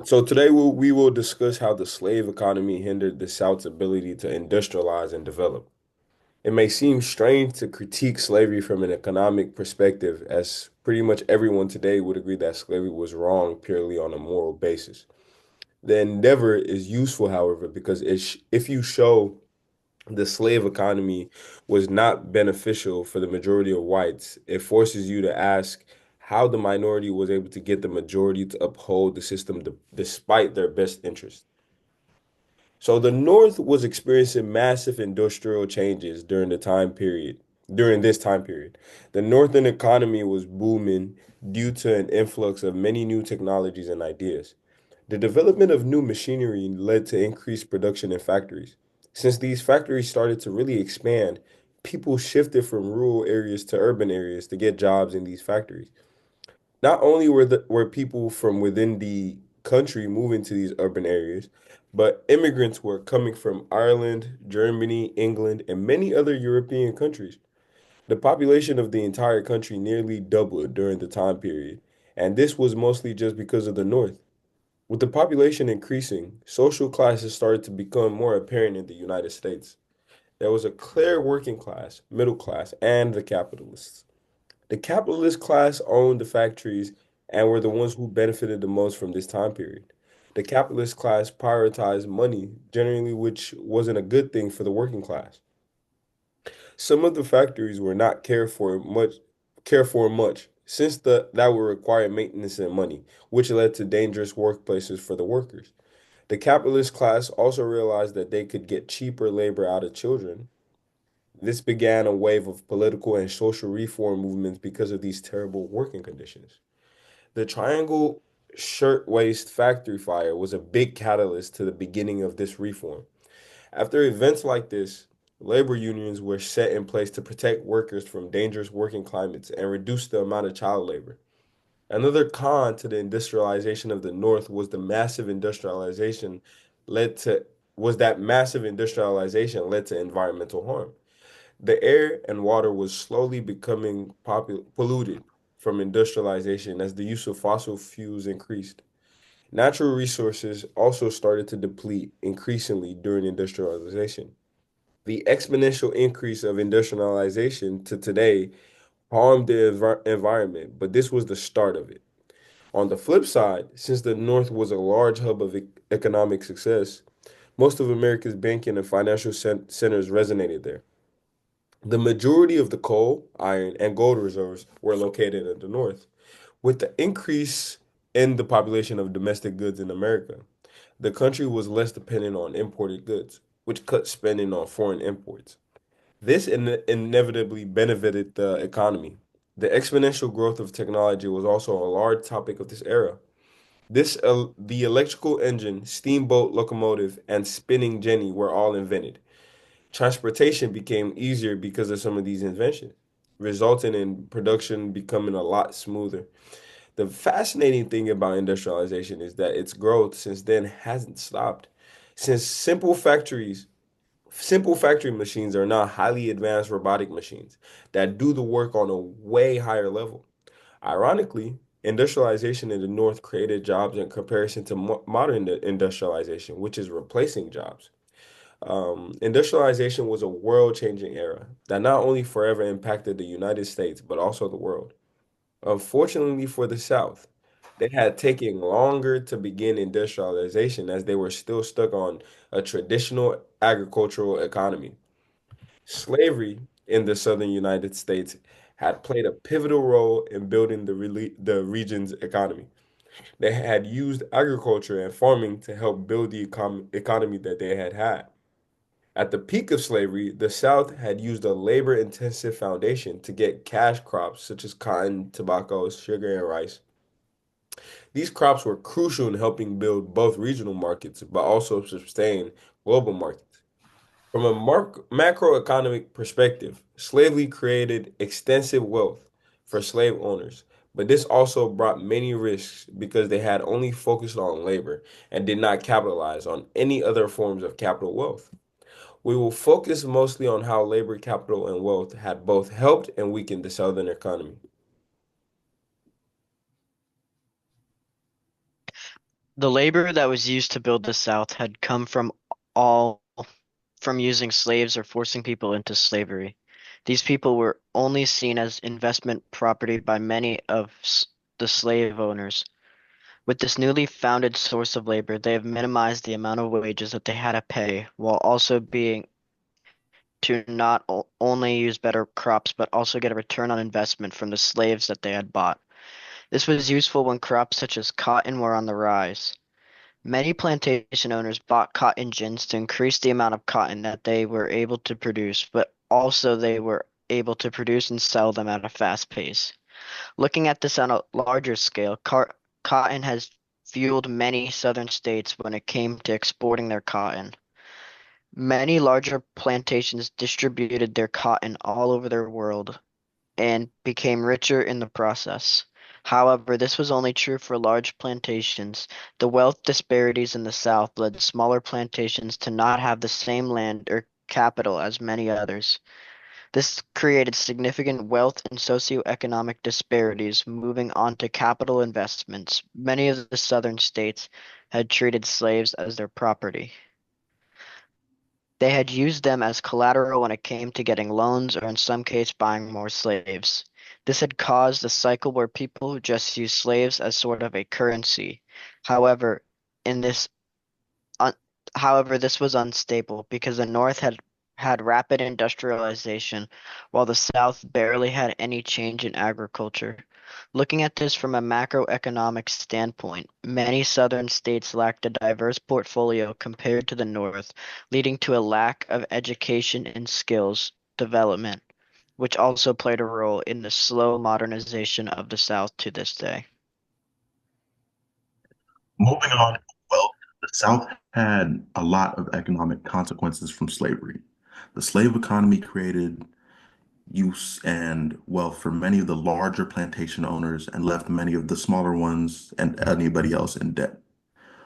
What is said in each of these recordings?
So today we will discuss how the slave economy hindered the South's ability to industrialize and develop. It may seem strange to critique slavery from an economic perspective, as pretty much everyone today would agree that slavery was wrong purely on a moral basis. The endeavor is useful, however, because if you show the slave economy was not beneficial for the majority of whites, it forces you to ask how the minority was able to get the majority to uphold the system despite their best interest. So the North was experiencing massive industrial changes during this time period. The Northern economy was booming due to an influx of many new technologies and ideas. The development of new machinery led to increased production in factories. Since these factories started to really expand, people shifted from rural areas to urban areas to get jobs in these factories. Not only were people from within the country moving to these urban areas, but immigrants were coming from Ireland, Germany, England, and many other European countries. The population of the entire country nearly doubled during the time period, and this was mostly just because of the North. With the population increasing, social classes started to become more apparent in the United States. There was a clear working class, middle class, and the capitalists. The capitalist class owned the factories and were the ones who benefited the most from this time period. The capitalist class prioritized money, generally, which wasn't a good thing for the working class. Some of the factories were not cared for much, since that would require maintenance and money, which led to dangerous workplaces for the workers. The capitalist class also realized that they could get cheaper labor out of children. This began a wave of political and social reform movements because of these terrible working conditions. The Triangle Shirtwaist Factory fire was a big catalyst to the beginning of this reform. After events like this, labor unions were set in place to protect workers from dangerous working climates and reduce the amount of child labor. Another con to the industrialization of the North led to massive industrialization led to environmental harm. The air and water was slowly becoming polluted from industrialization as the use of fossil fuels increased. Natural resources also started to deplete increasingly during industrialization. The exponential increase of industrialization to today harmed the environment, but this was the start of it. On the flip side, since the North was a large hub of economic success, most of America's banking and financial centers resonated there. The majority of the coal, iron, and gold reserves were located in the North. With the increase in the population of domestic goods in America, the country was less dependent on imported goods, which cut spending on foreign imports. This inevitably benefited the economy. The exponential growth of technology was also a large topic of this era. The electrical engine, steamboat locomotive, and spinning jenny were all invented. Transportation became easier because of some of these inventions, resulting in production becoming a lot smoother. The fascinating thing about industrialization is that its growth since then hasn't stopped. Since simple factory machines are now highly advanced robotic machines that do the work on a way higher level. Ironically, industrialization in the North created jobs in comparison to modern industrialization, which is replacing jobs. Industrialization was a world-changing era that not only forever impacted the United States, but also the world. Unfortunately for the South, they had taken longer to begin industrialization as they were still stuck on a traditional agricultural economy. Slavery in the southern United States had played a pivotal role in building the region's economy. They had used agriculture and farming to help build the economy that they had had. At the peak of slavery, the South had used a labor-intensive foundation to get cash crops such as cotton, tobacco, sugar, and rice. These crops were crucial in helping build both regional markets, but also sustain global markets. From a macroeconomic perspective, slavery created extensive wealth for slave owners, but this also brought many risks because they had only focused on labor and did not capitalize on any other forms of capital wealth. We will focus mostly on how labor capital and wealth had both helped and weakened the Southern economy. The labor that was used to build the South had come all from using slaves or forcing people into slavery. These people were only seen as investment property by many of the slave owners. With this newly founded source of labor, they have minimized the amount of wages that they had to pay, while also being to not only use better crops but also get a return on investment from the slaves that they had bought. This was useful when crops such as cotton were on the rise. Many plantation owners bought cotton gins to increase the amount of cotton that they were able to produce, but also they were able to produce and sell them at a fast pace. Looking at this on a larger scale, cotton has fueled many southern states when it came to exporting their cotton. Many larger plantations distributed their cotton all over the world and became richer in the process. However, this was only true for large plantations. The wealth disparities in the South led smaller plantations to not have the same land or capital as many others. This created significant wealth and socioeconomic disparities. Moving on to capital investments, many of the southern states had treated slaves as their property. They had used them as collateral when it came to getting loans or in some case buying more slaves. This had caused a cycle where people just used slaves as sort of a currency. However, in this un however, this was unstable because the North had rapid industrialization while the South barely had any change in agriculture. Looking at this from a macroeconomic standpoint, many southern states lacked a diverse portfolio compared to the North, leading to a lack of education and skills development, which also played a role in the slow modernization of the South to this day. Moving on, well, the South had a lot of economic consequences from slavery. The slave economy created use and wealth for many of the larger plantation owners and left many of the smaller ones and anybody else in debt.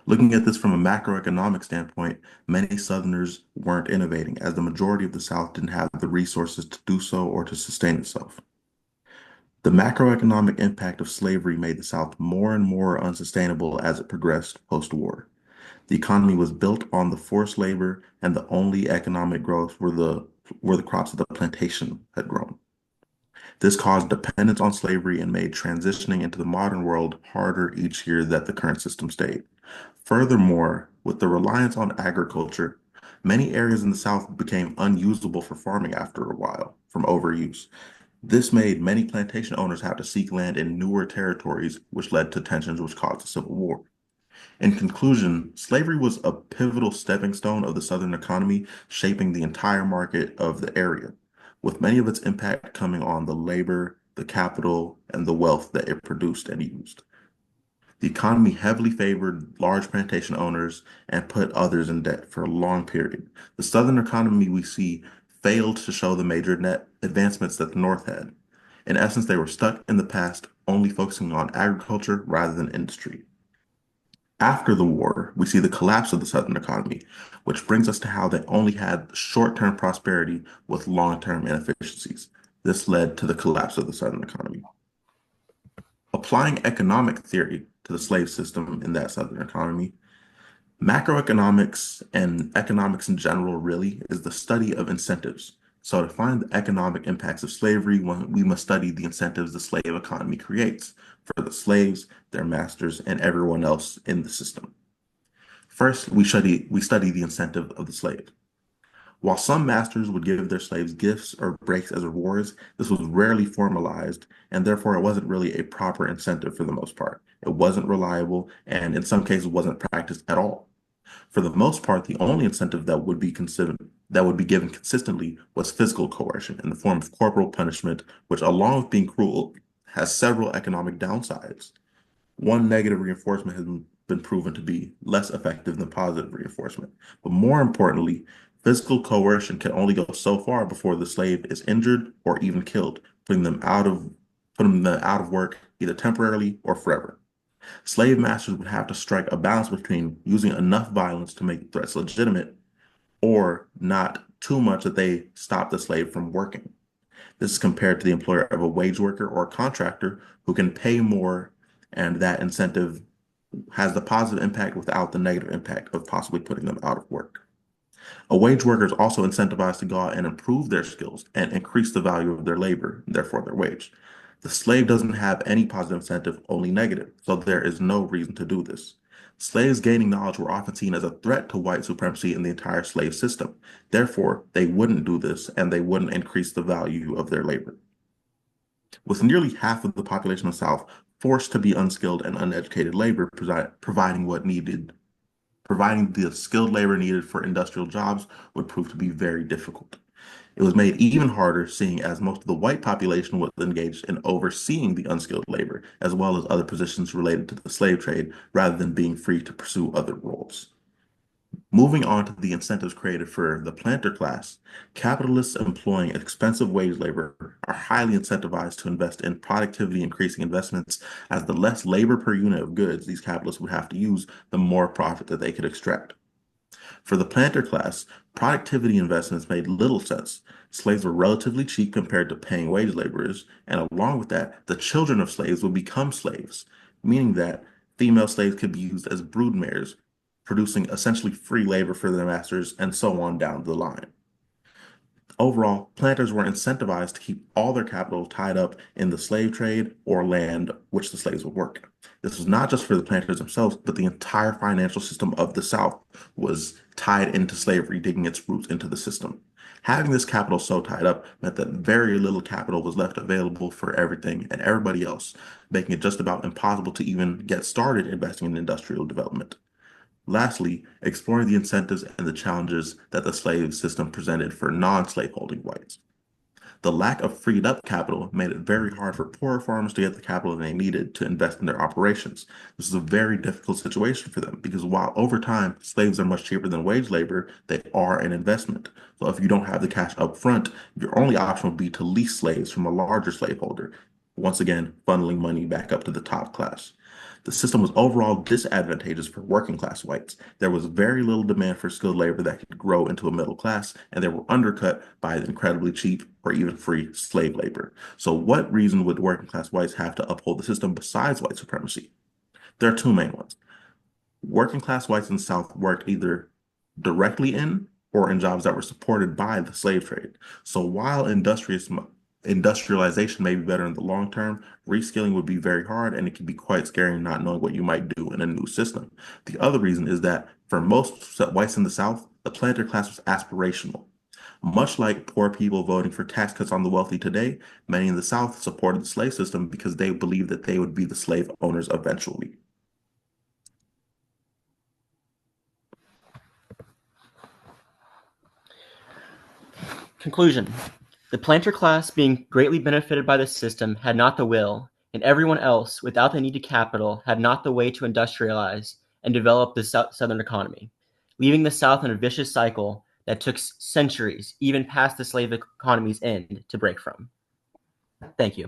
Looking at this from a macroeconomic standpoint, many Southerners weren't innovating, as the majority of the South didn't have the resources to do so or to sustain itself. The macroeconomic impact of slavery made the South more and more unsustainable as it progressed post-war. The economy was built on the forced labor, and the only economic growth were the crops that the plantation had grown. This caused dependence on slavery and made transitioning into the modern world harder each year that the current system stayed. Furthermore, with the reliance on agriculture, many areas in the South became unusable for farming after a while from overuse. This made many plantation owners have to seek land in newer territories, which led to tensions which caused the Civil War. In conclusion, slavery was a pivotal stepping stone of the Southern economy, shaping the entire market of the area, with many of its impact coming on the labor, the capital, and the wealth that it produced and used. The economy heavily favored large plantation owners and put others in debt for a long period. The Southern economy we see failed to show the major net advancements that the North had. In essence, they were stuck in the past, only focusing on agriculture rather than industry. After the war, we see the collapse of the Southern economy, which brings us to how they only had short-term prosperity with long-term inefficiencies. This led to the collapse of the Southern economy. Applying economic theory to the slave system in that Southern economy, macroeconomics and economics in general really is the study of incentives. So to find the economic impacts of slavery, we must study the incentives the slave economy creates for the slaves, their masters, and everyone else in the system. First, we study the incentive of the slave. While some masters would give their slaves gifts or breaks as rewards, this was rarely formalized, and therefore it wasn't really a proper incentive for the most part. It wasn't reliable, and in some cases wasn't practiced at all. For the most part, the only incentive that would be given consistently was physical coercion in the form of corporal punishment, which, along with being cruel, has several economic downsides. One, negative reinforcement has been proven to be less effective than positive reinforcement. But more importantly, physical coercion can only go so far before the slave is injured or even killed, putting them out of work either temporarily or forever. Slave masters would have to strike a balance between using enough violence to make threats legitimate or not too much that they stop the slave from working. This is compared to the employer of a wage worker or a contractor who can pay more, and that incentive has the positive impact without the negative impact of possibly putting them out of work. A wage worker is also incentivized to go out and improve their skills and increase the value of their labor, and therefore their wage. The slave doesn't have any positive incentive, only negative, so there is no reason to do this. Slaves gaining knowledge were often seen as a threat to white supremacy in the entire slave system. Therefore, they wouldn't do this and they wouldn't increase the value of their labor. With nearly half of the population of the South forced to be unskilled and uneducated labor, providing the skilled labor needed for industrial jobs would prove to be very difficult. It was made even harder seeing as most of the white population was engaged in overseeing the unskilled labor, as well as other positions related to the slave trade, rather than being free to pursue other roles. Moving on to the incentives created for the planter class, capitalists employing expensive wage labor are highly incentivized to invest in productivity increasing investments, as the less labor per unit of goods these capitalists would have to use, the more profit that they could extract. For the planter class, productivity investments made little sense. Slaves were relatively cheap compared to paying wage laborers, and along with that, the children of slaves would become slaves, meaning that female slaves could be used as broodmares, producing essentially free labor for their masters, and so on down the line. Overall, planters were incentivized to keep all their capital tied up in the slave trade or land which the slaves would work. This was not just for the planters themselves, but the entire financial system of the South was tied into slavery, digging its roots into the system. Having this capital so tied up meant that very little capital was left available for everything and everybody else, making it just about impossible to even get started investing in industrial development. Lastly, exploring the incentives and the challenges that the slave system presented for non-slaveholding whites. The lack of freed up capital made it very hard for poorer farmers to get the capital they needed to invest in their operations. This is a very difficult situation for them because while over time slaves are much cheaper than wage labor, they are an investment. So if you don't have the cash up front, your only option would be to lease slaves from a larger slaveholder, once again funneling money back up to the top class. The system was overall disadvantageous for working class whites. There was very little demand for skilled labor that could grow into a middle class, and they were undercut by the incredibly cheap or even free slave labor. So, what reason would working class whites have to uphold the system besides white supremacy? There are two main ones. Working class whites in the South worked either directly in or in jobs that were supported by the slave trade. So, while industrialization may be better in the long term, reskilling would be very hard and it can be quite scary not knowing what you might do in a new system. The other reason is that for most whites in the South, the planter class was aspirational. Much like poor people voting for tax cuts on the wealthy today, many in the South supported the slave system because they believed that they would be the slave owners eventually. Conclusion. The planter class, being greatly benefited by the system, had not the will, and everyone else, without the needed capital, had not the way to industrialize and develop the Southern economy, leaving the South in a vicious cycle that took centuries, even past the slave economy's end, to break from. Thank you.